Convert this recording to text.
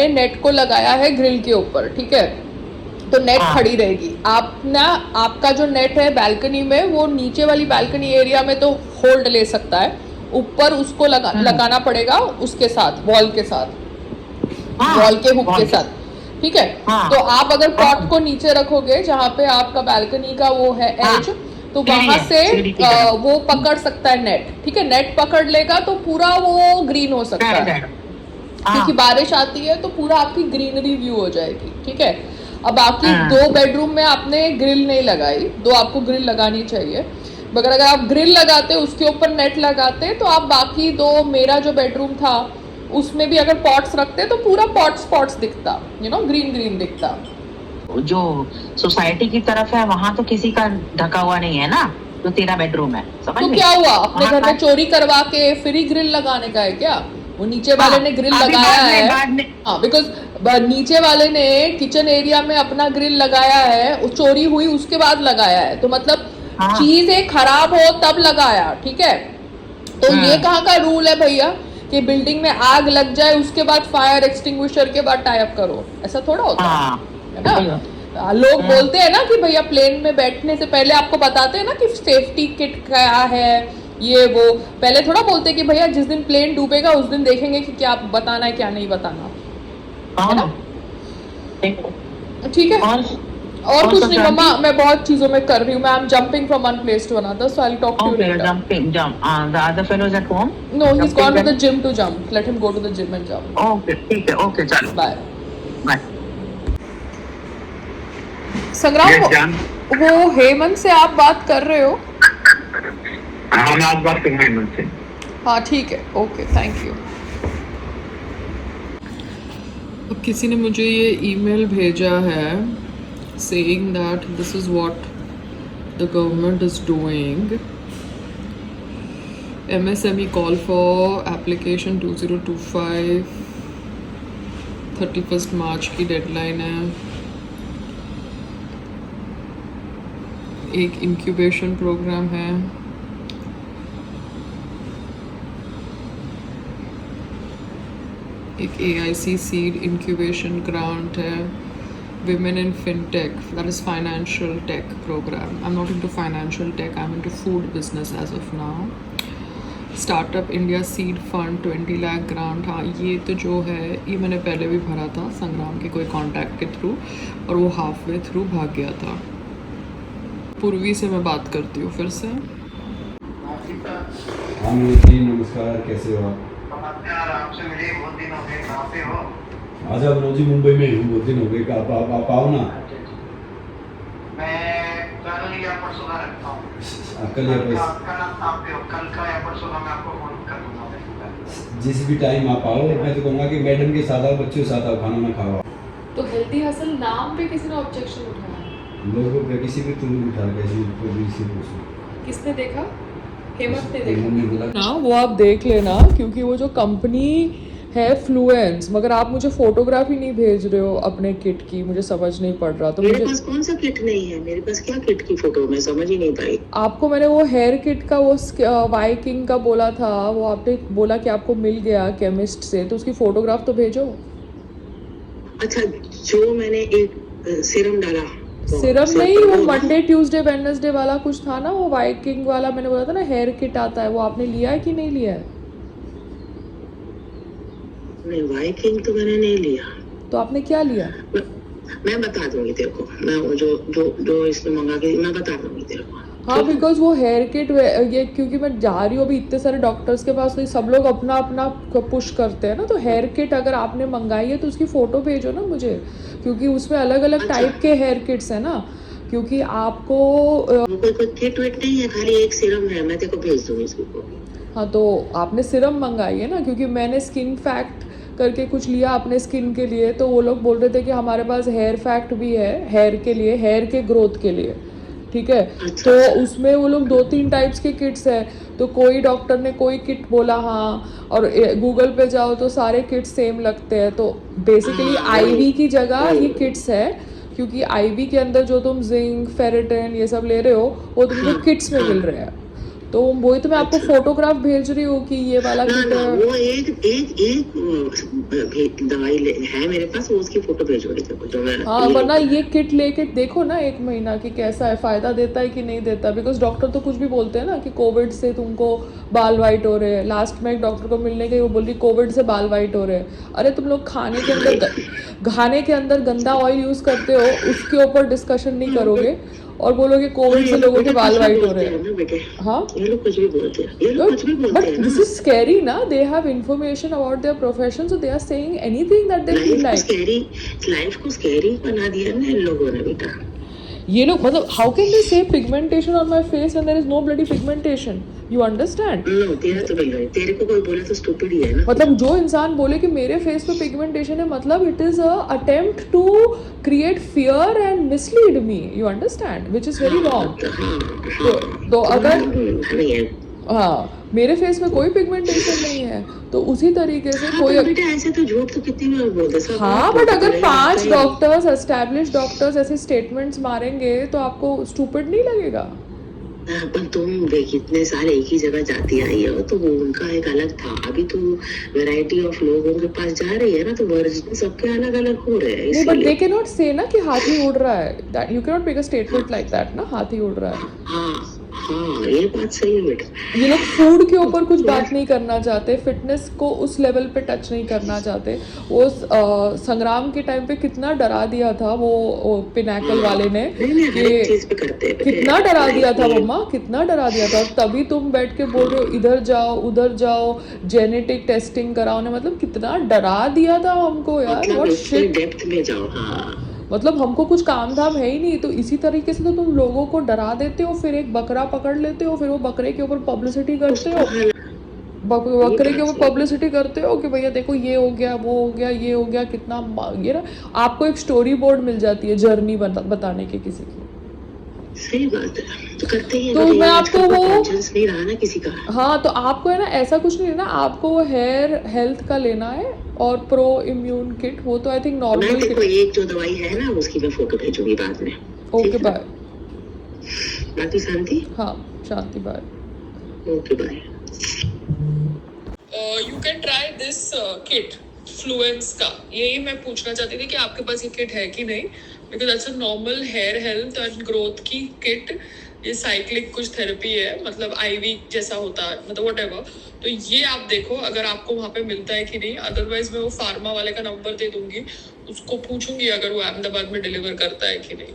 Net को लगाया है ग्रिल के ऊपर, ठीक है, तो नेट खड़ी रहेगी। आप ना, आपका जो नेट है बैल्कनी में, वो नीचे वाली बैल्कनी एरिया में तो होल्ड ले सकता है, ऊपर उसको लगाना पड़ेगा उसके साथ, वॉल के साथ, वॉल के हुक के साथ, ठीक है। तो आप अगर पॉट को नीचे रखोगे जहाँ पे आपका बैल्कनी का वो है एज, तो वहां से वो पकड़ सकता है नेट, ठीक है। नेट पकड़ लेगा तो पूरा वो ग्रीन हो सकता है, क्योंकि बारिश आती है तो पूरा आपकी ग्रीनरी व्यू हो जाएगी, ठीक है। अब बाकी 2 बेडरूम में आपने ग्रिल नहीं लगाई, 2 आपको ग्रिल लगानी चाहिए, मगर अगर आप ग्रिल लगाते उसके ऊपर नेट लगाते तो आप बाकी 2, मेरा जो बेडरूम था उसमें भी अगर पॉट्स रखते तो पूरा पॉट्स दिखता, ग्रीन ग्रीन दिखता। जो सोसाइटी की तरफ है वहाँ तो किसी का ढका हुआ नहीं है ना, जो तेरा बेडरूम है, समझ तो क्या हुआ, अपने घर में चोरी करवा के फिर ही ग्रिल लगाने का है क्या? वो नीचे वाले ने ग्रिल लगाया है, हाँ, बिकॉज नीचे वाले ने किचन एरिया में अपना ग्रिल लगाया है, चोरी हुई उसके बाद लगाया है, तो मतलब चीज एक खराब हो तब लगाया, ठीक है। तो ये कहाँ का रूल है भैया कि बिल्डिंग में आग लग जाए उसके बाद फायर एक्सटिंग्विशर के बाद टाई अप करो? ऐसा थोड़ा होता है ना। लोग बोलते हैं ना कि भैया प्लेन में बैठने से पहले आपको बताते हैं ना कि सेफ्टी किट क्या है, ये वो, पहले थोड़ा बोलते कि भैया जिस दिन प्लेन डूबेगा उस दिन देखेंगे कि क्या बताना है क्या नहीं बताना, है ना। ठीक है, और कुछ नहीं मम्मा, मैं बहुत चीजों में कर रही हूँ, मैं I am jumping from one place to another, so I will talk to you later. Jump the other fellow is at home? No, he is gone to the gym to jump, let him go to the gym and jump. Okay, ठीक है, okay, चलो, bye bye. संग्राम, वो हेमंत से आप बात कर रहे हो? हाँ, मैं आप बात कर रहा हूँ हेमंत से। हाँ ठीक है, ओके, थैंक यू। अब किसी ने मुझे ये ईमेल भेजा है saying that this is what the government is doing. MSME call for application 2025, 31 मार्च की डेडलाइन है। एक इंक्यूबेशन प्रोग्राम है, एक AIC सीड इंक्यूबेशन ग्रांट है, Women in FinTech, that is financial tech program. I'm not into financial tech, I'm into food business as of now. Startup India Seed Fund 20 lakh grant, हाँ ये तो जो है ये मैंने पहले भी भरा था संग्राम के कोई कॉन्टैक्ट के थ्रू, और वो हाफ वे थ्रू भाग गया था। पूर्वी से मैं बात करती हूँ फिर से। हाँ जी, नमस्कार, कैसे हो आप? आपसे मिले बहुत दिन हो गए, कहाँ पे हो? आज आप रोजी मुंबई में हूँ, बहुत दिन हो गए, आप आओ ना। मैं कल या परसों का रखता हूँ। कल या परसों? कल का या परसों का मैं आपको फोन कर दूँगा। जिस भी टाइम आप आओ, मैं तो कहूँगा कि मैडम के साथ आओ, बच्चों के साथ आओ, खाना ना खाओ। तो हेल्दी हसल नाम पे किसी ने ऑब्जेक्शन उठाया? लोगों पे किसी भी तुम उठा, किसने देखा? हेमंत ने देखा ना, वो आप देख लेना, क्योंकि वो जो कंपनी है फ्लुएंस, मगर आप मुझे फोटोग्राफी नहीं भेज रहे हो अपने किट की, मुझे समझ नहीं पड़ रहा। तो मेरे पास कौन सा किट नहीं है, मेरे पास क्या किट की फोटो, मैं समझ ही नहीं पाई। आपको मैंने वो हेयर किट का वो वाई किंग का बोला था, वो आपने बोला कि आपको मिल गया केमिस्ट से, तो उसकी फोटोग्राफ तो भेजो। अच्छा, जो मैंने एक सीरम डाला, सिरम नहीं, वो मंडे ट्यूसडे वेडनेसडे वाला कुछ था ना, वो वाई किंग वाला मैंने बोला था ना, हेयर किट आता है, वो आपने लिया है कि नहीं लिया है? नहीं, वाई किंग तो मैंने नहीं लिया। तो आपने क्या लिया? मैं बता दूंगी तेरे को, मैं वो जो इसमें मंगा के मैं बता दूंगी तेरे को। हाँ, बिकॉज वो हेयर किट ये, क्योंकि मैं जा रही हूँ अभी इतने सारे डॉक्टर्स के पास, तो सब लोग अपना अपना पुश करते हैं ना, तो हेयर किट अगर आपने मंगाई है तो उसकी फ़ोटो भेजो ना मुझे, क्योंकि उसमें अलग अलग टाइप के हेयर किट्स हैं ना, क्योंकि आपको कोई किट विट नहीं है, खाली एक सीरम है, मैं तेरे को भेज दूंगी इसको। हाँ, तो आपने सीरम मंगाई है ना, क्योंकि मैंने स्किन फैक्ट करके कुछ लिया अपने स्किन के लिए, तो वो लोग बोल रहे थे कि हमारे पास हेयर फैक्ट भी है, हेयर के लिए, हेयर के ग्रोथ के लिए, ठीक है। तो उसमें वो लोग 2-3 टाइप्स के किट्स है, तो कोई डॉक्टर ने कोई किट बोला, हाँ, और गूगल पे जाओ तो सारे किट्स सेम लगते हैं, तो बेसिकली IV की जगह ये किट्स है, क्योंकि IV के अंदर जो तुम जिंक, फेरेटिन ये सब ले रहे हो वो तुमको किट्स में मिल रहे हैं। तो वही तो मैं आपको फोटोग्राफ भेज रही हूँ कि ये वाला ना किट ना, है। वो एक दवाई है मेरे पास, वो उसकी फोटो भेजो मेरे को जो मैं हाँ, वरना ये किट लेके देखो ना 1 महीना कि कैसा है, फायदा देता है कि नहीं देता। बिकॉज डॉक्टर तो कुछ भी बोलते हैं ना कि कोविड से तुमको बाल वाइट हो रहे हैं। लास्ट में एक डॉक्टर को मिलने गई, वो बोली कोविड से बाल वाइट हो रहे हैं। अरे तुम लोग खाने के अंदर गंदा ऑयल यूज करते हो, उसके ऊपर डिस्कशन नहीं करोगे और बोलोगे कोविड से लोगों के बाल वाइट हो रहे हैं। हाँ, ये लोग कुछ भी बोलते हैं, ये लोग कुछ भी बोलते बट हैं दिस ना। इज स्कैरी ना, they have information about their profession, so they are saying anything that they feel like. Life को स्कैरी बना दिया ना इन लोगों ने बेटा। ये लोग मतलब how can they say pigmentation on my face and there is no bloody pigmentation, you understand? No, तेरा तो बिल्कुल, तेरे को कोई बोले तो स्टूपिड ही है ना। मतलब जो इंसान बोले कि मेरे फेस पे पिगमेंटेशन है, मतलब it is a attempt to create fear and mislead me, you understand, which is very wrong. तो अगर नहीं है। हाँ, मेरे फेस में कोई पिगमेंटेशन नहीं है तो उसी तरीके से हाँ, कोई पर बेटा ऐसे तो झूठ तो कितनी बार बोलते सब। हाँ, बट अगर 5 डॉक्टर्स, एस्टैब्लिश्ड डॉक्टर्स ऐसे स्टेटमेंट्स मारेंगे तो आपको स्टूपिड नहीं लगेगा? पर तुम देख इतने साल एक ही जगह जाती आई हो, तो वो उनका एक अलग था। अभी तो वैरायटी ऑफ लोगों के पास जा रही है ना, तो वर्जन सबके अलग अलग हो रहे हैं। नहीं, बट दे कैन नॉट से ना कि हाथी उड़ रहा है, that you can not make a statement like that ना, हाथी उड़ रहा है। हाँ हाँ, ये बात सही है बेटा। ये लोग फूड के ऊपर कुछ बात नहीं करना चाहते, फिटनेस को उस लेवल पे टच नहीं करना चाहते। वो संग्राम के टाइम पे कितना डरा दिया था वो पिनाकल वाले ने नहीं, हर एक कि चीज पे करते हैं। कितना डरा दिया था मम्मा, कितना डरा दिया था। तभी तुम बैठ के बोल रहे हो इधर जाओ उधर जाओ, जेनेटिक टेस्टिंग कराओ ने, मतलब कितना डरा दिया था हमको यार। मतलब व्हाट उसके शिट, डेप्थ में जाओ। हाँ, मतलब हमको कुछ काम धाम है ही नहीं, तो इसी तरीके से तो तुम लोगों को डरा देते हो, फिर एक बकरा पकड़ लेते हो, फिर वो बकरे के ऊपर पब्लिसिटी करते हो, बकरे के ऊपर पब्लिसिटी करते हो कि भैया देखो ये हो गया वो हो गया ये हो गया, कितना ये ना आपको एक स्टोरी बोर्ड मिल जाती है जर्नी बताने के किसी की। सही बात है, तो करते ही हैं। तो मैं आपको वो कॉन्शियस नहीं रहा ना किसी का। हाँ, तो आपको है ना ऐसा कुछ नहीं लेना, आपको वो हेयर हेल्थ का लेना है और प्रो इम्यून किट, वो तो आई थिंक मैं नॉर्मल देखो किट। एक जो दवाई है ना, उसकी मैं फोटो भेजूंगी बाद में। Okay bye. बाकी शांति। हाँ, Shanti bye. Okay bye. You can try this kit fluence का। यही मैं पूछना चाहती थी कि आपके पास ये किट है कि नहीं, because that's a normal hair health and growth की किट। ये साइक्लिक कुछ थेरेपी है, मतलब आईवी जैसा होता है, मतलब व्हाटएवर। तो ये आप देखो अगर आपको वहाँ पे मिलता है कि नहीं, अदरवाइज मैं वो फार्मा वाले का नंबर दे दूंगी, उसको पूछूंगी अगर वो अहमदाबाद में डिलीवर करता है कि नहीं।